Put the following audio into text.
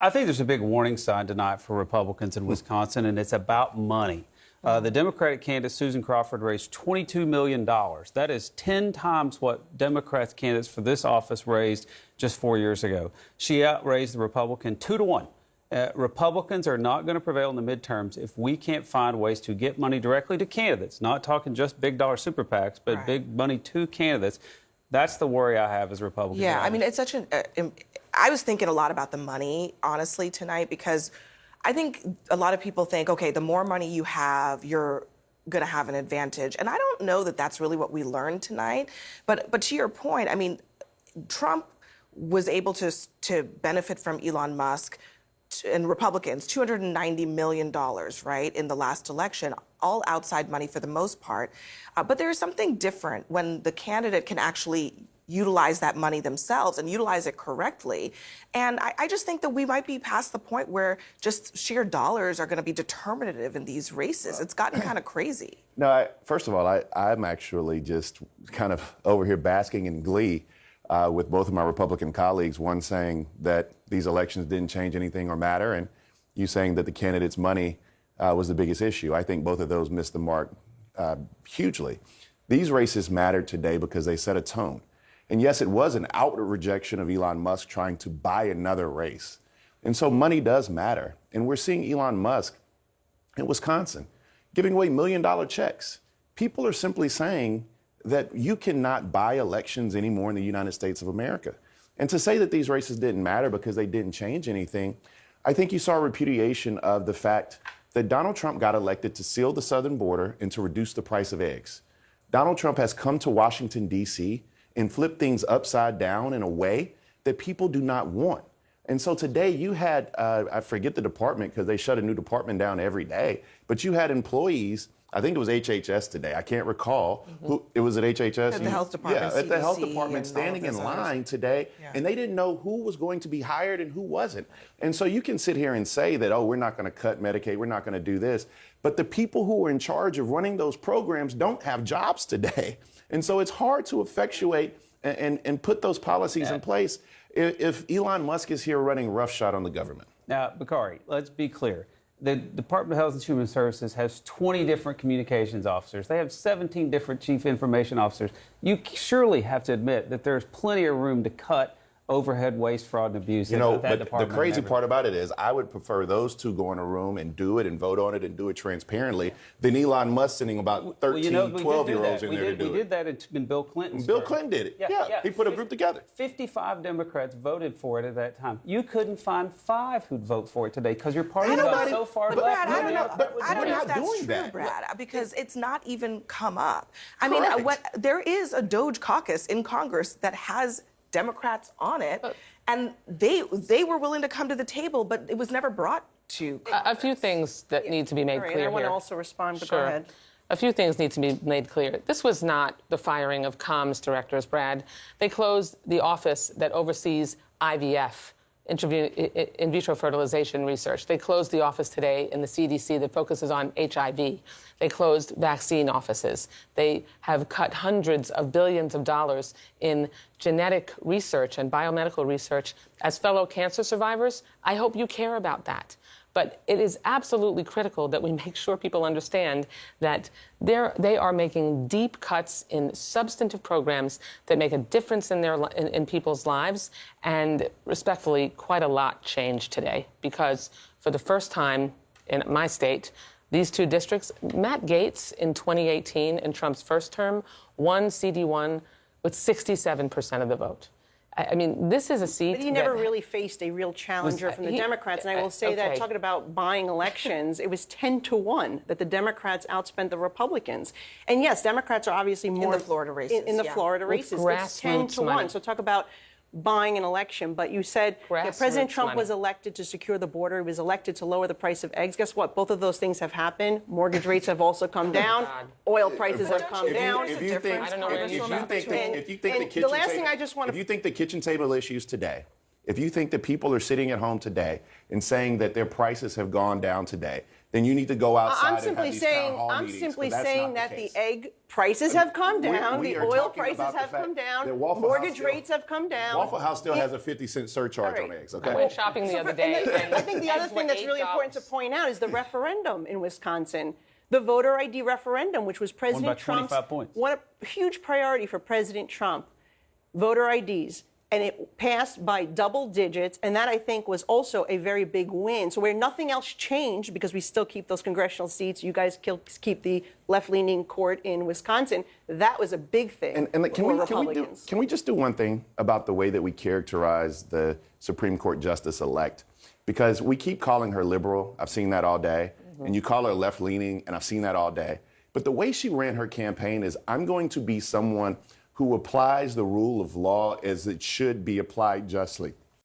I think there's a big warning sign tonight for Republicans in Wisconsin, and it's about money. The Democratic candidate, Susan Crawford, raised $22 million. That is 10 times what Democrat candidates for this office raised just 4 years ago. She outraised the Republican 2-1. Republicans are not going to prevail in the midterms if we can't find ways to get money directly to candidates, not talking just big dollar super PACs, but big money to candidates. That's the worry I have as a Republican. Yeah, I mean, it's such an... I was thinking a lot about the money, honestly, tonight, because I think a lot of people think, okay, the more money you have, you're going to have an advantage. And I don't know that that's really what we learned tonight. But to your point, I mean, Trump was able to benefit from Elon Musk and Republicans, $290 million, right, in the last election, all outside money for the most part. But there's something different when the candidate can actually utilize that money themselves and utilize it correctly. And I just think that we might be past the point where just sheer dollars are going to be determinative in these races. It's gotten kind of crazy. No, first of all, I'm actually just kind of over here basking in glee with both of my Republican colleagues, one saying that these elections didn't change anything or matter, and you saying that the candidates' money was the biggest issue. I think both of those missed the mark hugely. These races mattered today because they set a tone. And yes, it was an outright rejection of Elon Musk trying to buy another race. And so money does matter. And we're seeing Elon Musk in Wisconsin giving away $1 million checks. People are simply saying that you cannot buy elections anymore in the United States of America. And to say that these races didn't matter because they didn't change anything, I think you saw a repudiation of the fact that Donald Trump got elected to seal the southern border and to reduce the price of eggs. Donald Trump has come to Washington, D.C., and flip things upside down in a way that people do not want. And so today you had, I forget the department because they shut a new department down every day, but you had employees, I think it was HHS today, I can't recall, who it was at HHS? At the health department, Yeah, at the health CDC department standing in line today, and they didn't know who was going to be hired and who wasn't. And so you can sit here and say that, oh, we're not going to cut Medicaid, we're not going to do this, but the people who are in charge of running those programs don't have jobs today. And so it's hard to effectuate and put those policies in place if Elon Musk is here running roughshod on the government. Now, Bakari, let's be clear. The Department of Health and Human Services has 20 different communications officers. They have 17 different chief information officers. You surely have to admit that there's plenty of room to cut overhead waste, fraud, and abuse. You know, but the crazy part about it is I would prefer those two go in a room and do it and vote on it and do it transparently than Elon Musk sending about 13, 12-year-olds in there to do it. We did that in Bill Clinton's Bill Clinton did it. Yeah. He put a group together. 55 Democrats voted for it at that time. You couldn't find 5 who'd vote for it today because your party got so far left. Brad, I don't know. I don't know if that's true, that. Brad, because it's not even come up. I mean, there is a Doge caucus in Congress that has Democrats on it, and they were willing to come to the table, but it was never brought to Congress. A few things that need to be made clear here. I want to also respond, but go ahead. A few things need to be made clear. This was not the firing of comms directors, Brad. They closed the office that oversees IVF, in vitro fertilization research. They closed the office today in the CDC that focuses on HIV. They closed vaccine offices. They have cut hundreds of billions of dollars in genetic research and biomedical research. As fellow cancer survivors, I hope you care about that. But it is absolutely critical that we make sure people understand that they are making deep cuts in substantive programs that make a difference in people's lives. And respectfully, quite a lot changed today because for the first time in my state, these two districts, Matt Gaetz in 2018 in Trump's first term won CD1 with 67% of the vote. I mean, this is a seat. But he never really faced a real challenger from the Democrats. And I will say that, talking about buying elections, it was 10-1 that the Democrats outspent the Republicans. And yes, Democrats are obviously more in the Florida races. In the Florida races, it's 10-1. So talk about buying an election. But you said that President Trump was elected to secure the border. He was elected to lower the price of eggs. Guess what? Both of those things have happened. Mortgage rates have also come down. Oil prices have come down. If you think the kitchen table issues today, if you think that people are sitting at home today and saying that their prices have gone down today, then you need to go outside I'm and simply have these saying, town hall I'm meetings, simply 'cause that's saying not that case. the egg prices have come down, We the are oil talking prices about the have fact come down, that Waffle mortgage House still- rates have come down. Waffle House still has a 50-cent surcharge All right. on eggs, I okay? went shopping the other day. and I think the other eggs thing were that's really important to $8. point out is the referendum in Wisconsin. The voter ID referendum, which was President by Trump's 25 points. a huge priority for President Trump, voter IDs. And it passed by double digits, and that I think was also a very big win. So where nothing else changed, because we still keep those congressional seats, you guys keep the left-leaning court in Wisconsin, that was a big thing And for Republicans. can we just do one thing about the way that we characterize the Supreme Court Justice-elect? Because we keep calling her liberal. I've seen that all day. And you call her left-leaning, and I've seen that all day. But the way she ran her campaign is, I'm going to be someone who applies the rule of law as it should be applied justly.